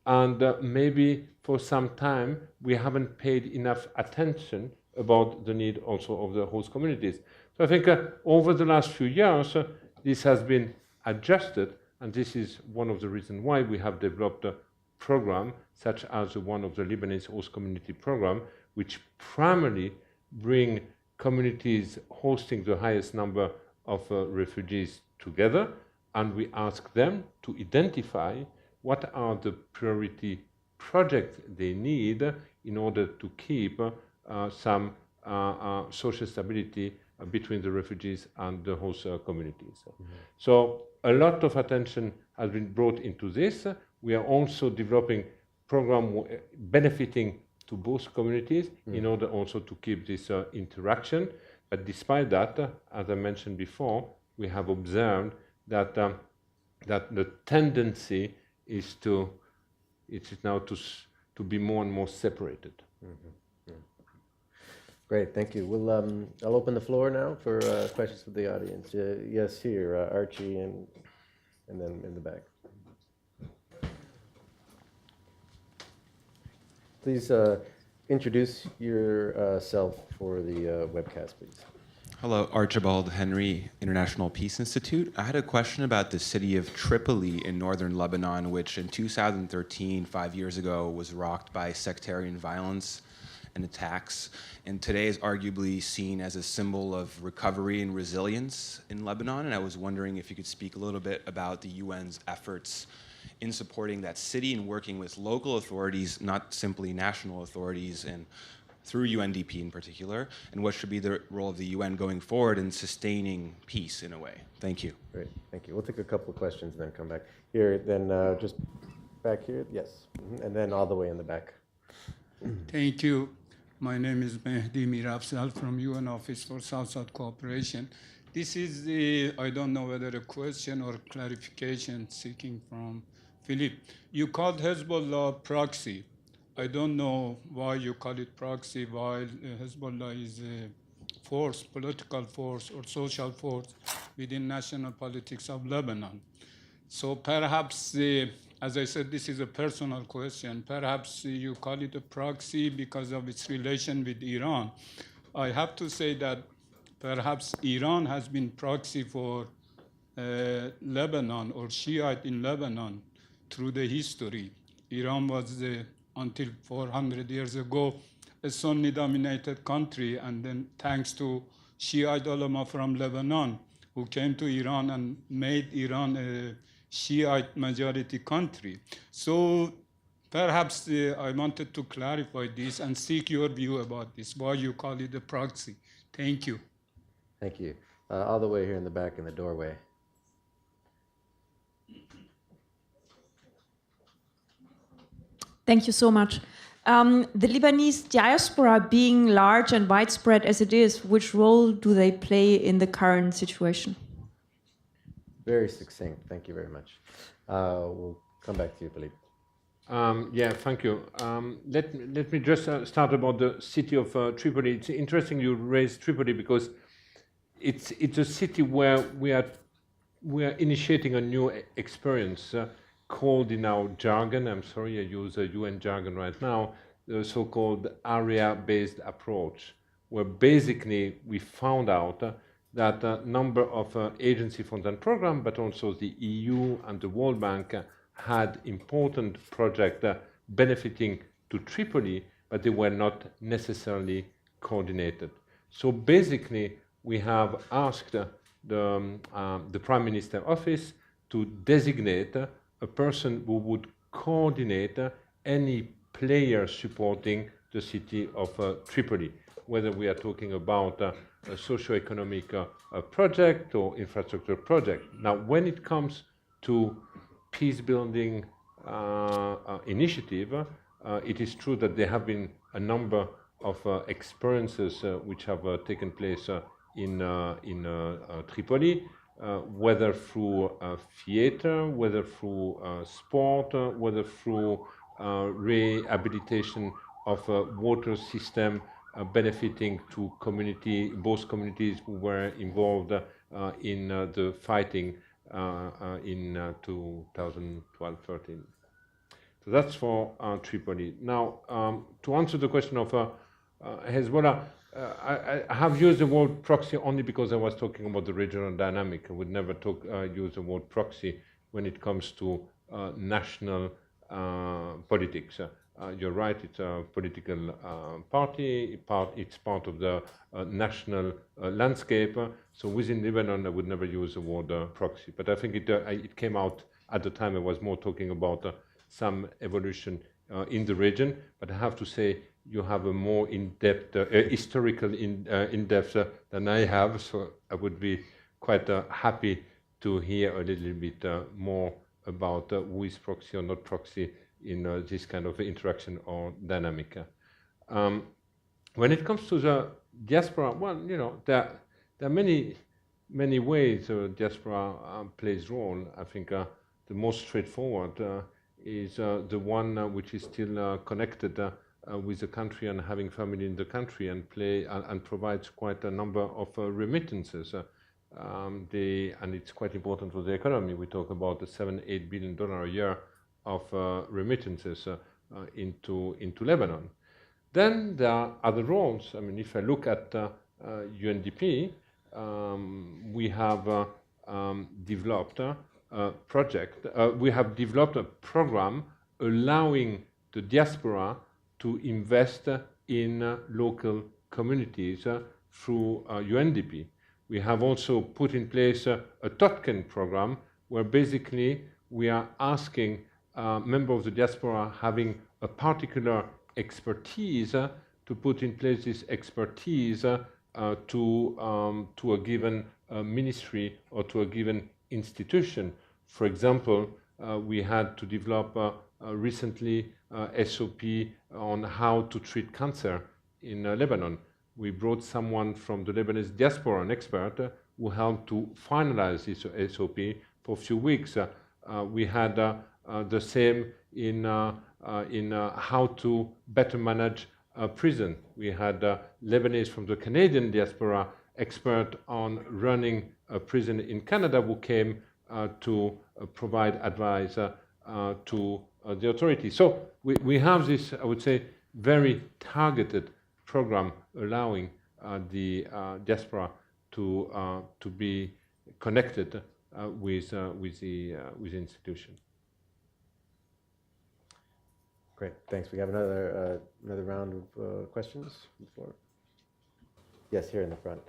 Speaker 2: and maybe for some time we haven't paid enough attention about the need also of the host communities. So I think over the last few years, this has been adjusted, and this is one of the reasons why we have developed a program such as the one of the Lebanese host community program, which primarily bring communities hosting the highest number of refugees together, and we ask them to identify what are the priority projects they need in order to keep some social stability between the refugees and the host communities. Mm-hmm. So a lot of attention has been brought into this. We are also developing program benefiting to both communities in order also to keep this interaction. But despite that, as I mentioned before, we have observed that that the tendency is now to be more and more separated.
Speaker 1: Mm-hmm. Yeah. Great, thank you. We'll I'll open the floor now for questions from the audience. Yes, here, Archie, and then in the back. Please introduce yourself for the webcast, please.
Speaker 3: Hello, Archibald Henry, International Peace Institute. I had a question about the city of Tripoli in northern Lebanon, which in 2013, 5 years ago, was rocked by sectarian violence and attacks, and today is arguably seen as a symbol of recovery and resilience in Lebanon. And I was wondering if you could speak a little bit about the UN's efforts in supporting that city and working with local authorities, not simply national authorities, and through UNDP in particular, and what should be the role of the UN going forward in sustaining peace in a way. Thank you.
Speaker 1: Great, thank you. We'll take a couple of questions and then come back. Here, then just back here, yes, and then all the way in the back.
Speaker 4: Thank you. My name is Mehdi Mirafzal from UN Office for South-South Cooperation. This is I don't know whether a question or clarification seeking from Philippe. You called Hezbollah proxy. I don't know why you call it proxy while Hezbollah is a force, political force or social force within national politics of Lebanon. So perhaps, as I said, this is a personal question. Perhaps you call it a proxy because of its relation with Iran. I have to say that perhaps Iran has been proxy for Lebanon or Shiite in Lebanon through the history. Iran was, until 400 years ago, a Sunni-dominated country, and then thanks to Shiite ulama from Lebanon, who came to Iran and made Iran a Shiite majority country. So perhaps I wanted to clarify this and seek your view about this, why you call it a proxy. Thank you.
Speaker 1: Thank you. All the way here in the back in the doorway.
Speaker 5: Thank you so much. The Lebanese diaspora being large and widespread as it is, which role do they play in the current situation?
Speaker 1: Very succinct. Thank you very much. We'll come back to you, Philippe.
Speaker 2: Yeah, thank you. Let me just start about the city of Tripoli. It's interesting you raised Tripoli because it's a city where we are initiating a new experience called in our jargon, I'm sorry I use a UN jargon right now, the so-called area-based approach, where basically we found out that a number of agency-funded programs, but also the EU and the World Bank had important projects benefiting to Tripoli, but they were not necessarily coordinated. So basically, we have asked the Prime Minister office to designate a person who would coordinate any player supporting the city of Tripoli, whether we are talking about a socio-economic project or infrastructure project. Now, when it comes to peace-building initiative, it is true that there have been a number of experiences which have taken place in Tripoli, whether through theater, whether through sport, whether through rehabilitation of a water system benefiting to both communities who were involved in the fighting in 2012-13. So that's for Tripoli. Now, to answer the question of Hezbollah, I have used the word proxy only because I was talking about the regional dynamic. I would never use the word proxy when it comes to national politics. You're right, it's a political party, it's part of the national landscape. So within Lebanon, I would never use the word proxy. But I think it came out at the time I was more talking about some evolution in the region. But I have to say, you have a more in-depth, historical in-depth than I have, so I would be quite happy to hear a little bit more about who is proxy or not proxy in this kind of interaction or dynamic. When it comes to the diaspora, well, you know, there are many ways the diaspora plays role. I think the most straightforward is the one which is still connected with the country and having family in the country and provides quite a number of remittances. And it's quite important for the economy. We talk about the $7-8 billion a year of remittances into Lebanon. Then there are other roles. I mean, if I look at UNDP, we have developed a project. We have developed a program allowing the diaspora to invest in local communities through UNDP. We have also put in place a Totken program where basically we are asking members of the diaspora having a particular expertise to put in place this expertise to a given ministry or to a given institution. For example, we had to develop recently SOP on how to treat cancer in Lebanon. We brought someone from the Lebanese diaspora, an expert, who helped to finalize this SOP for a few weeks. We had the same in how to better manage a prison. We had Lebanese from the Canadian diaspora expert on running a prison in Canada who came to provide advice to the authorities. So we have this, I would say, very targeted program allowing the diaspora to be connected with the institution.
Speaker 1: Great, thanks. We have another round of questions from the floor. Yes, here in the front,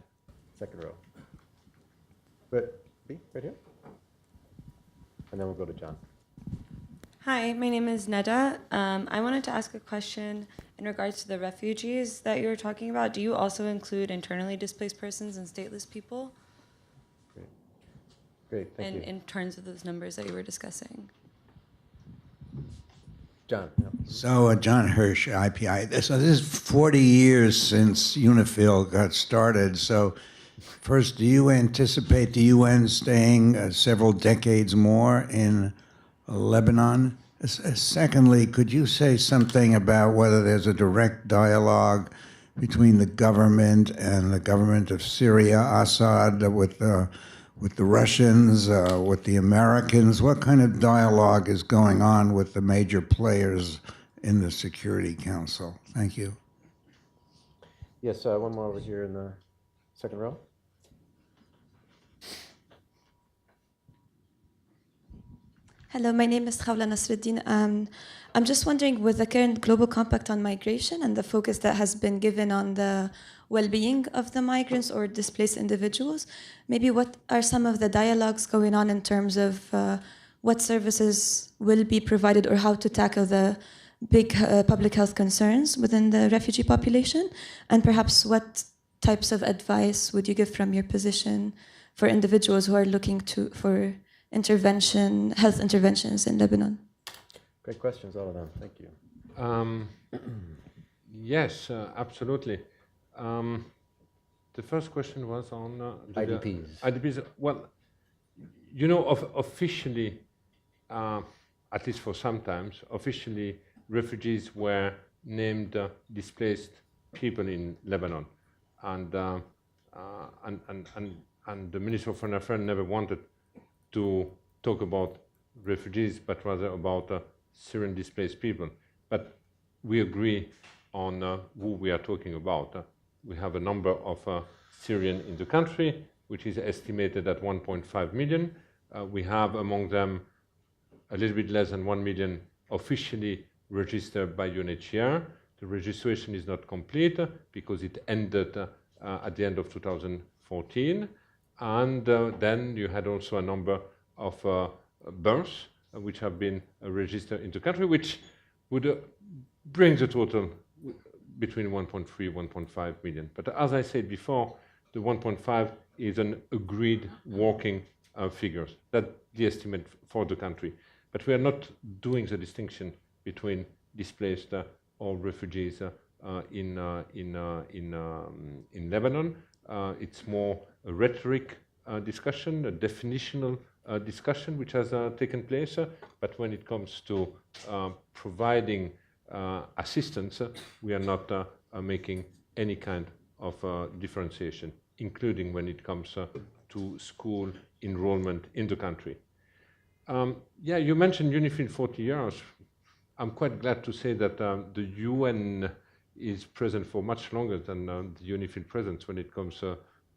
Speaker 1: second row. But B, right here. And then we'll go to John.
Speaker 6: Hi, my name is Neda. I wanted to ask a question in regards to the refugees that you were talking about. Do you also include internally displaced persons and stateless people?
Speaker 1: Great, thank you.
Speaker 6: In terms of those numbers that you were discussing?
Speaker 1: John. Yeah.
Speaker 7: So, John Hirsch, IPI. So this is 40 years since UNIFIL got started. So first, do you anticipate the UN staying several decades more in Lebanon? Secondly, could you say something about whether there's a direct dialogue between the government and the government of Syria, Assad, with the Russians, with the Americans? What kind of dialogue is going on with the major players in the Security Council? Thank you.
Speaker 1: Yes, one more over here in the second row.
Speaker 8: Hello, my name is Khawla Nasruddin. I'm just wondering, with the current global compact on migration and the focus that has been given on the well-being of the migrants or displaced individuals, maybe what are some of the dialogues going on in terms of what services will be provided or how to tackle the big public health concerns within the refugee population? And perhaps what types of advice would you give from your position for individuals who are looking for health interventions in Lebanon?
Speaker 1: Great questions, all of them. Thank you.
Speaker 2: Yes, absolutely. The first question was on
Speaker 1: IDPs.
Speaker 2: IDPs. Well, officially, at least for sometimes, officially refugees were named displaced people in Lebanon, and the Minister of Foreign Affairs never wanted to talk about refugees, but rather about Syrian displaced people. But we agree on who we are talking about. We have a number of Syrian in the country, which is estimated at 1.5 million. We have among them a little bit less than 1 million officially registered by UNHCR. The registration is not complete because it ended at the end of 2014. And then you had also a number of births which have been registered in the country, which would bring the total between 1.3 and 1.5 million. But as I said before, the 1.5 is an agreed working figures. That's the estimate for the country. But we are not doing the distinction between displaced or refugees in Lebanon. It's more a rhetoric discussion, a definitional discussion which has taken place. But when it comes to providing assistance, we are not making any kind of differentiation, including when it comes to school enrollment in the country. Yeah, you mentioned UNIFIL 40 years. I'm quite glad to say that the UN is present for much longer than the UNIFIL presence when it comes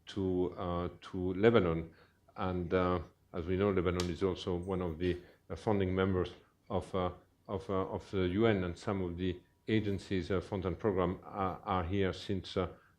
Speaker 2: to Lebanon. And as we know, Lebanon is also one of the founding members of the UN, and some of the agencies, fund and program are here since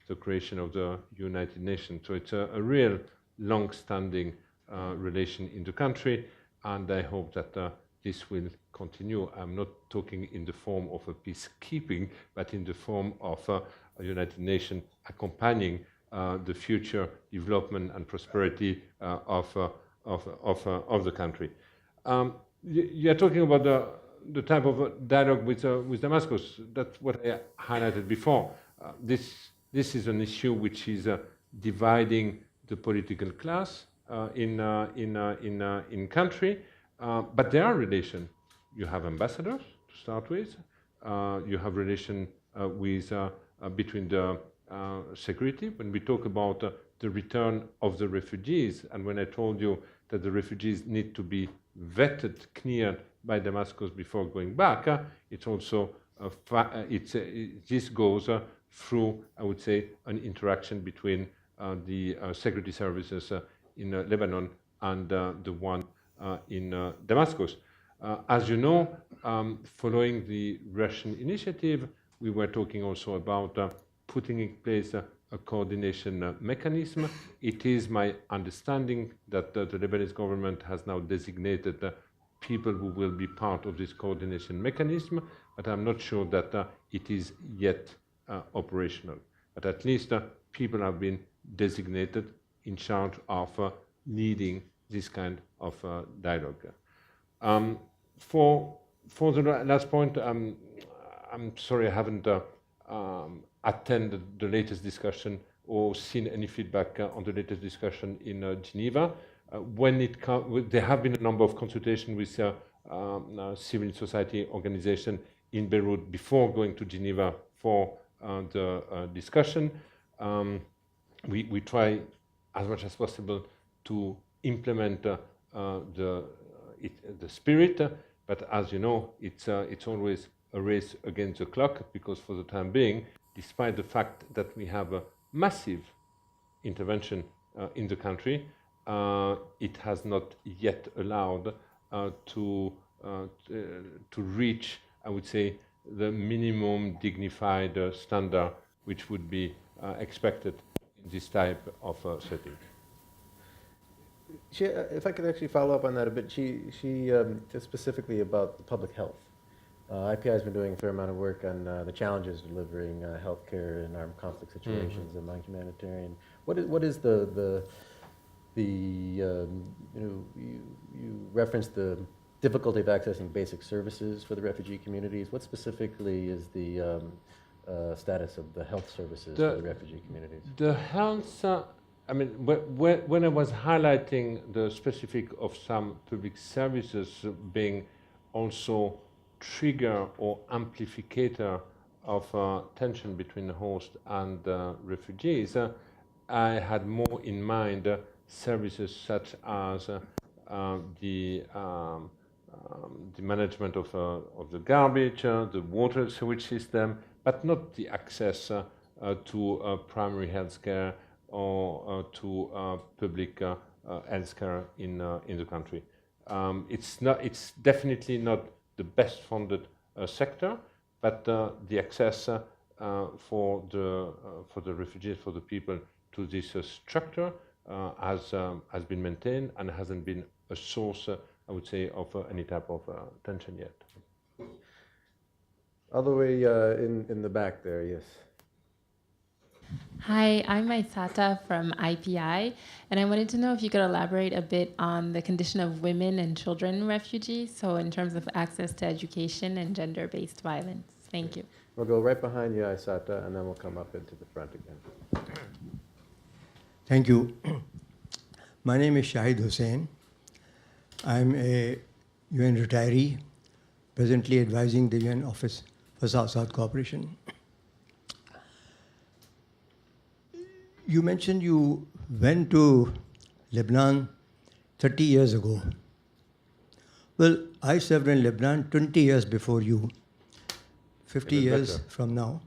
Speaker 2: the creation of the United Nations. So it's a real long-standing relation in the country, and I hope that this will continue. I'm not talking in the form of a peacekeeping, but in the form of a United Nations accompanying the future development and prosperity of the country. You're talking about the type of dialogue with Damascus. That's what I highlighted before. This is an issue which is dividing the political class in country, but there are relations. You have ambassadors to start with. You have relation with between the security. When we talk about the return of the refugees. And when I told you that the refugees need to be vetted, cleared by Damascus before going back, it's also this goes through, I would say, an interaction between the security services in Lebanon and the one in Damascus. As you know, following the Russian initiative, we were talking also about putting in place a coordination mechanism. It is my understanding that the Lebanese government has now designated people who will be part of this coordination mechanism, but I'm not sure that it is yet operational. But at least people have been designated in charge of leading this kind of dialogue. For the last point, I'm sorry I haven't attended the latest discussion or seen any feedback on the latest discussion in Geneva. There have been a number of consultations with civil society organizations in Beirut before going to Geneva for the discussion. We try as much as possible to implement the spirit, but as you know, it's always a race against the clock, because for the time being, despite the fact that we have a massive intervention in the country, it has not yet allowed to reach, I would say, the minimum dignified standard which would be expected in this type of setting.
Speaker 1: If I could actually follow up on that a bit, she specifically about the public health. IPI has been doing a fair amount of work on the challenges delivering healthcare in armed conflict situations among humanitarian. What is you referenced the difficulty of accessing basic services for the refugee communities. What specifically is the status of the health services for the refugee communities?
Speaker 2: The health, I mean, when I was highlighting the specific of some public services being also trigger or amplificator of tension between the host and refugees, I had more in mind services such as the management of the garbage, the water sewage system, but not the access to primary health care or to public health care in the country. It's definitely not the best funded sector, but the access for the refugees, for the people to this structure has been maintained and hasn't been a source, I would say, of any type of tension yet.
Speaker 1: All the way in the back there, yes.
Speaker 9: Hi, I'm Maisata from IPI, and I wanted to know if you could elaborate a bit on the condition of women and children refugees, so in terms of access to education and gender-based violence. Thank you.
Speaker 1: We'll go right behind you, Aisata, and then we'll come up into the front again.
Speaker 10: Thank you. My name is Shahid Hussain. I'm a UN retiree, presently advising the UN Office for South-South Cooperation. You mentioned you went to Lebanon 30 years ago. Well, I served in Lebanon 20 years before you, 50 years from now,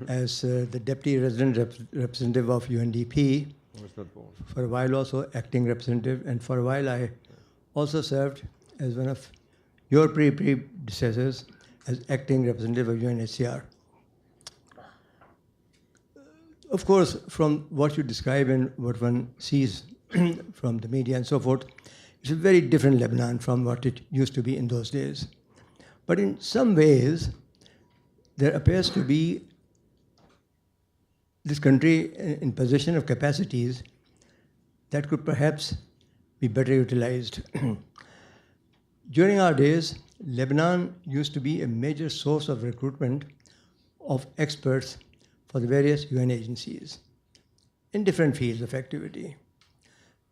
Speaker 10: as the Deputy Resident Representative of UNDP, for a while also acting representative, and for a while I also served as one of your predecessors as acting representative of UNHCR. Of course, from what you describe and what one sees from the media and so forth, it's a very different Lebanon from what it used to be in those days. But in some ways, there appears to be this country in possession of capacities that could perhaps be better utilized. During our days, Lebanon used to be a major source of recruitment of experts for the various UN agencies in different fields of activity.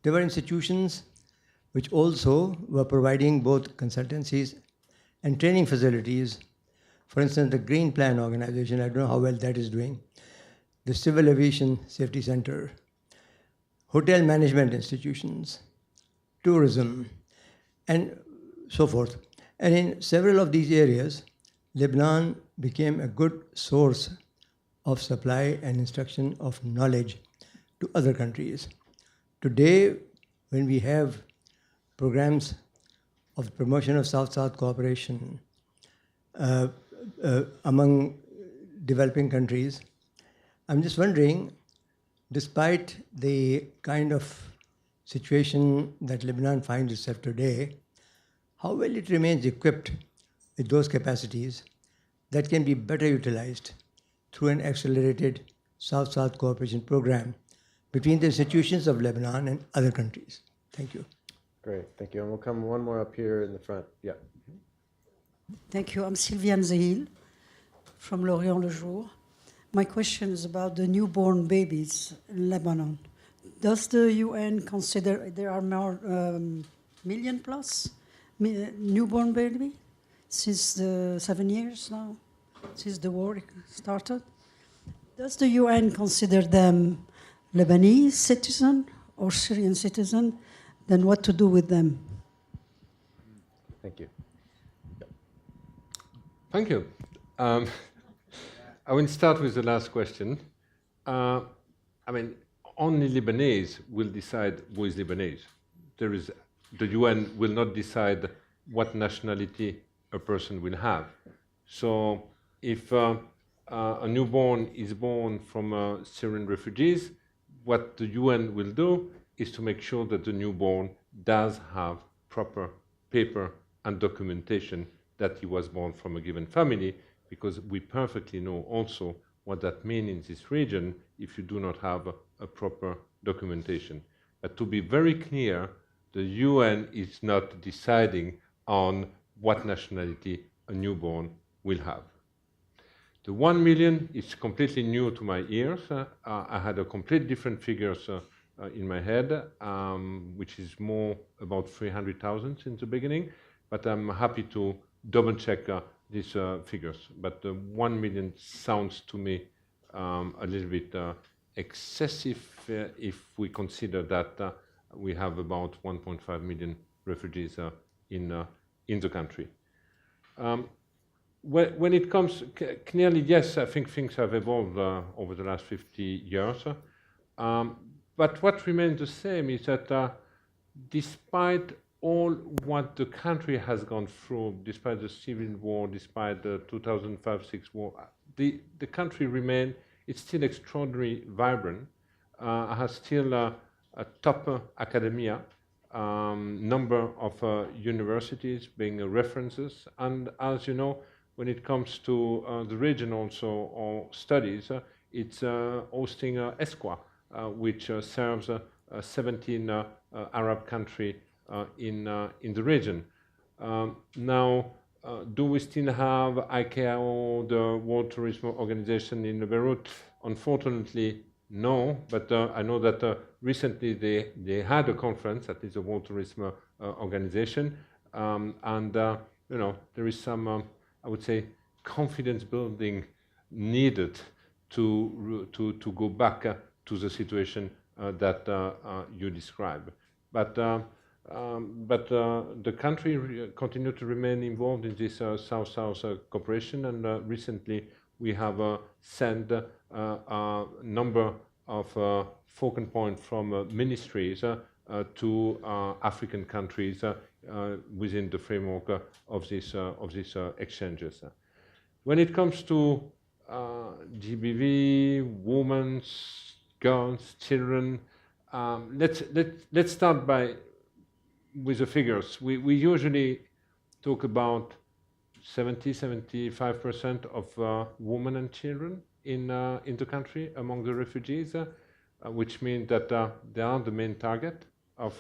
Speaker 10: There were institutions which also were providing both consultancies and training facilities. For instance, the Green Plan organization, I don't know how well that is doing, the Civil Aviation Safety Center, hotel management institutions, tourism, and so forth. And in several of these areas, Lebanon became a good source of supply and instruction of knowledge to other countries. Today, when we have programs of the promotion of South-South cooperation among developing countries, I'm just wondering, despite the kind of situation that Lebanon finds itself today, how well it remains equipped with those capacities that can be better utilized through an accelerated South-South cooperation program between the institutions of Lebanon and other countries. Thank you.
Speaker 1: Great, thank you. And we'll come one more up here in the front. Yeah.
Speaker 11: Thank you. I'm Sylviane Zahil from L'Orient Le Jour. My question is about the newborn babies in Lebanon. Does the UN consider there are more million plus newborn baby since the 7 years now, since the war started? Does the UN consider them Lebanese citizen or Syrian citizen? Then what to do with them?
Speaker 1: Thank you.
Speaker 2: Thank you. I will start with the last question. I mean, only Lebanese will decide who is Lebanese. The UN will not decide what nationality a person will have. So if a newborn is born from Syrian refugees, what the UN will do is to make sure that the newborn does have proper paper and documentation that he was born from a given family, because we perfectly know also what that means in this region if you do not have a proper documentation. But to be very clear, the UN is not deciding on what nationality a newborn will have. The 1 million is completely new to my ears. I had a complete different figures in my head, which is more about 300,000 in the beginning, but I'm happy to double check these figures. But the 1 million sounds to me a little bit excessive if we consider that we have about 1.5 million refugees in the country. When it comes, clearly, yes, I think things have evolved over the last 50 years. But what remains the same is that despite all what the country has gone through, despite the civil war, despite the 2005-6 war, the country remains, it's still extraordinarily vibrant, has still a top academia, number of universities being references, and as you know, when it comes to the region also, or studies, it's hosting ESQUA, which serves 17 Arab countries in the region. Now, do we still have ICAO, the World Tourism Organization in Beirut? Unfortunately, no, but I know that recently they had a conference, that is the World Tourism Organization, and you know, there is some, I would say, confidence building needed to go back to the situation that you describe. But the country continued to remain involved in this South-South cooperation, and recently we have sent a number of focal points from ministries to African countries within the framework of these exchanges. When it comes to GBV, women, girls, children, let's start with the figures. We usually talk about 70-75% of women and children in the country among the refugees, which means that they are the main target of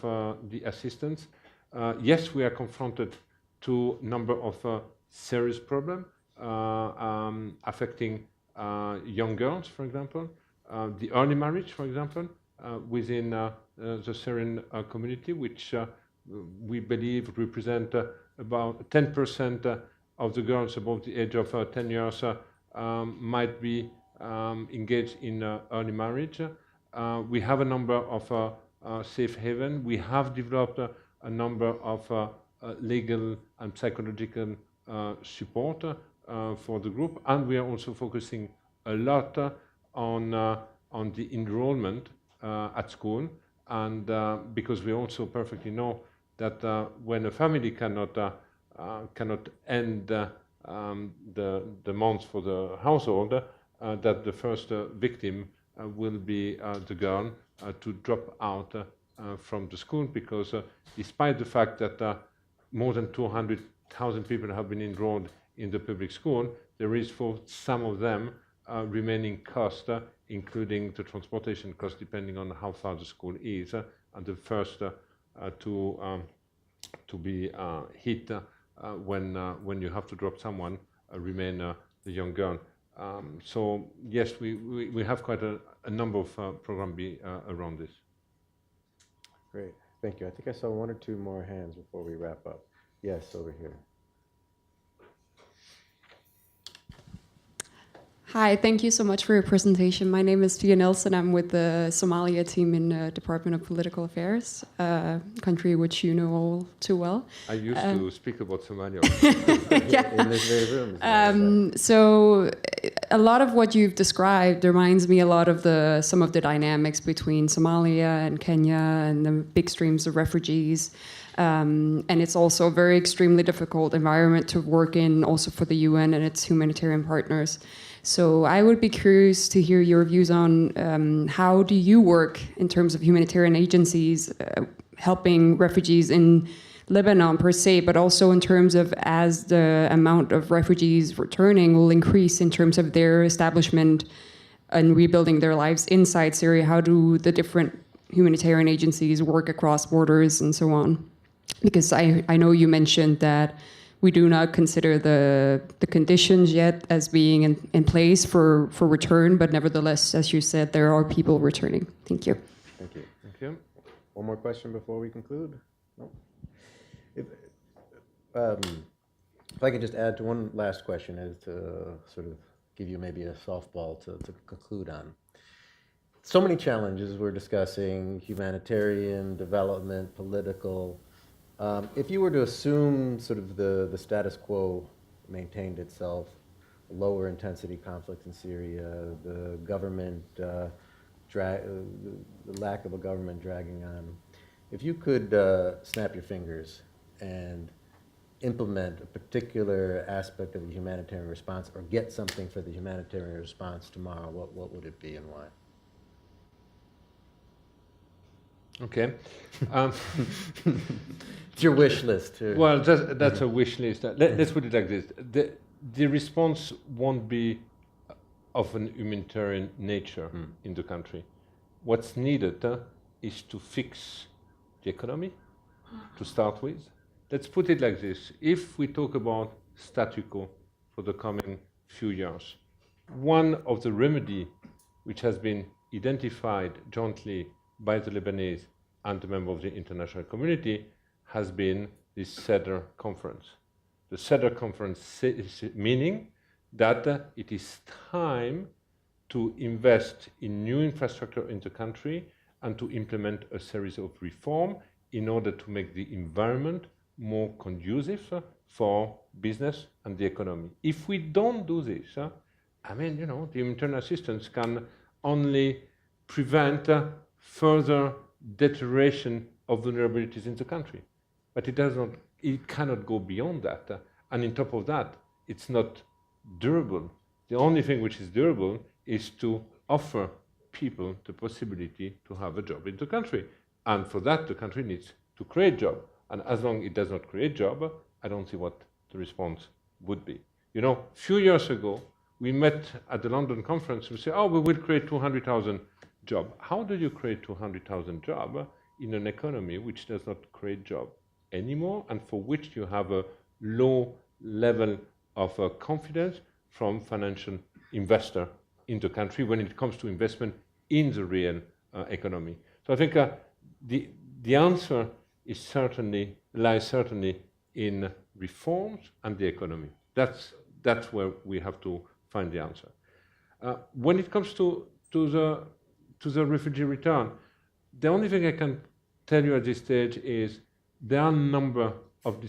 Speaker 2: the assistance. Yes, we are confronted to a number of serious problems affecting young girls, for example, the early marriage, for example, within the Syrian community, which we believe represent about 10% of the girls above the age of 10 years might be engaged in early marriage. We have a number of safe haven. We have developed a number of legal and psychological support for the group, and we are also focusing a lot on the enrollment at school, and because we also perfectly know that when a family cannot end the month for the household, that the first victim will be the girl to drop out from the school, because despite the fact that more than 200,000 people have been enrolled in the public school, there is for some of them remaining cost, including the transportation cost, depending on how far the school is, and the first to be hit when you have to drop someone remain the young girl. So yes, we have quite a number of programs around this.
Speaker 1: Great, thank you. I think I saw one or two more hands before we wrap up. Yes, over here.
Speaker 12: Hi, thank you so much for your presentation. My name is Fia Nelson. I'm with the Somalia team in Department of Political Affairs, a country which you know all too well.
Speaker 2: I used to speak about Somalia.
Speaker 12: Yeah.
Speaker 1: In this very room.
Speaker 12: So a lot of what you've described reminds me a lot of some of the dynamics between Somalia and Kenya and the big streams of refugees. And it's also a very extremely difficult environment to work in, also for the UN and its humanitarian partners. So I would be curious to hear your views on how do you work in terms of humanitarian agencies helping refugees in Lebanon per se, but also in terms of as the amount of refugees returning will increase in terms of their establishment and rebuilding their lives inside Syria. How do the different humanitarian agencies work across borders and so on? Because I know you mentioned that we do not consider the conditions yet as being in place for return, but nevertheless, as you said, there are people returning. Thank you.
Speaker 1: Thank you.
Speaker 2: Thank you.
Speaker 1: One more question before we conclude? No? If I could just add to one last question, as to sort of give you maybe a softball to conclude on. So many challenges we're discussing: humanitarian, development, political. If you were to assume sort of the status quo maintained itself, lower intensity conflict in Syria, the government, the lack of a government dragging on, if you could snap your fingers and implement a particular aspect of the humanitarian response, or get something for the humanitarian response tomorrow, what would it be and why?
Speaker 2: Okay.
Speaker 1: It's your wish list.
Speaker 2: Well, that's a wish list. Let's put it like this. The response won't be of an humanitarian nature in the country. What's needed is to fix the economy, to start with. Let's put it like this. If we talk about statu quo for the coming few years, one of the remedy which has been identified jointly by the Lebanese and the member of the international community has been this Cedar Conference. The Cedar Conference meaning that it is time to invest in new infrastructure in the country and to implement a series of reforms in order to make the environment more conducive for business and the economy. If we don't do this, the humanitarian assistance can only prevent further deterioration of vulnerabilities in the country. But it cannot go beyond that. And on top of that, it's not durable. The only thing which is durable is to offer people the possibility to have a job in the country. And for that, the country needs to create jobs. And as long as it does not create jobs, I don't see what the response would be. A few years ago, we met at the London conference and we said, we will create 200,000 jobs. How do you create 200,000 jobs in an economy which does not create jobs anymore and for which you have a low level of confidence from financial investors in the country when it comes to investment in the real economy? So I think the answer lies certainly in reforms and the economy. That's where we have to find the answer. When it comes to the refugee return, The only thing I can tell you at this stage is there are a number of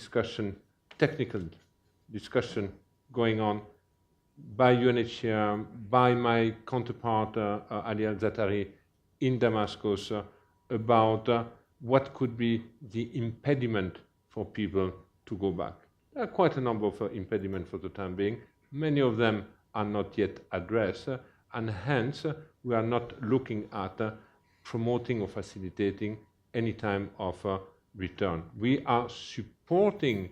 Speaker 2: technical discussion going on by UNHCR, by my counterpart Ali Al-Zatari in Damascus about what could be the impediment for people to go back. There are quite a number of impediments for the time being. Many of them are not yet addressed, and hence we are not looking at promoting or facilitating any time of return. We are supporting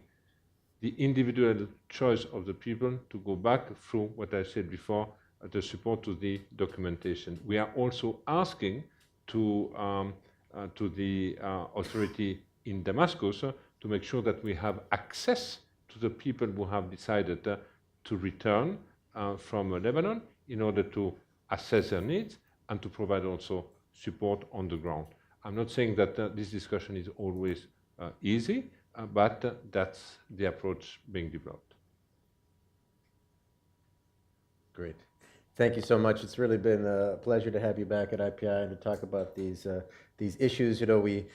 Speaker 2: the individual choice of the people to go back through what I said before, the support to the documentation. We are also asking to the authority in Damascus to make sure that we have access to the people who have decided to return from Lebanon in order to assess their needs and to provide also support on the ground. I'm not saying that this discussion is always easy, but that's the approach being developed.
Speaker 1: Great. Thank you so much. It's really been a pleasure to have you back at IPI and to talk about these issues. You know, we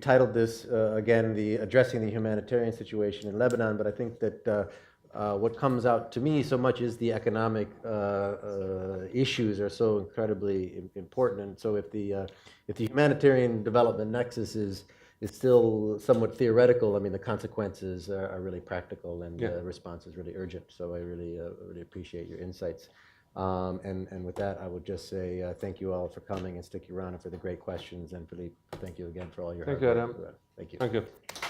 Speaker 1: titled this again, addressing the humanitarian situation in Lebanon, but I think that what comes out to me so much is the economic issues are so incredibly important. And so if the humanitarian development nexus is still somewhat theoretical, I mean, the consequences are really practical, and the response is really urgent. So I really appreciate your insights. And with that, I would just say thank you all for coming and sticking around and for the great questions. And Philippe, thank you again for all your hard work.
Speaker 2: Thank you, Adam.
Speaker 1: Thank you.
Speaker 2: Thank you.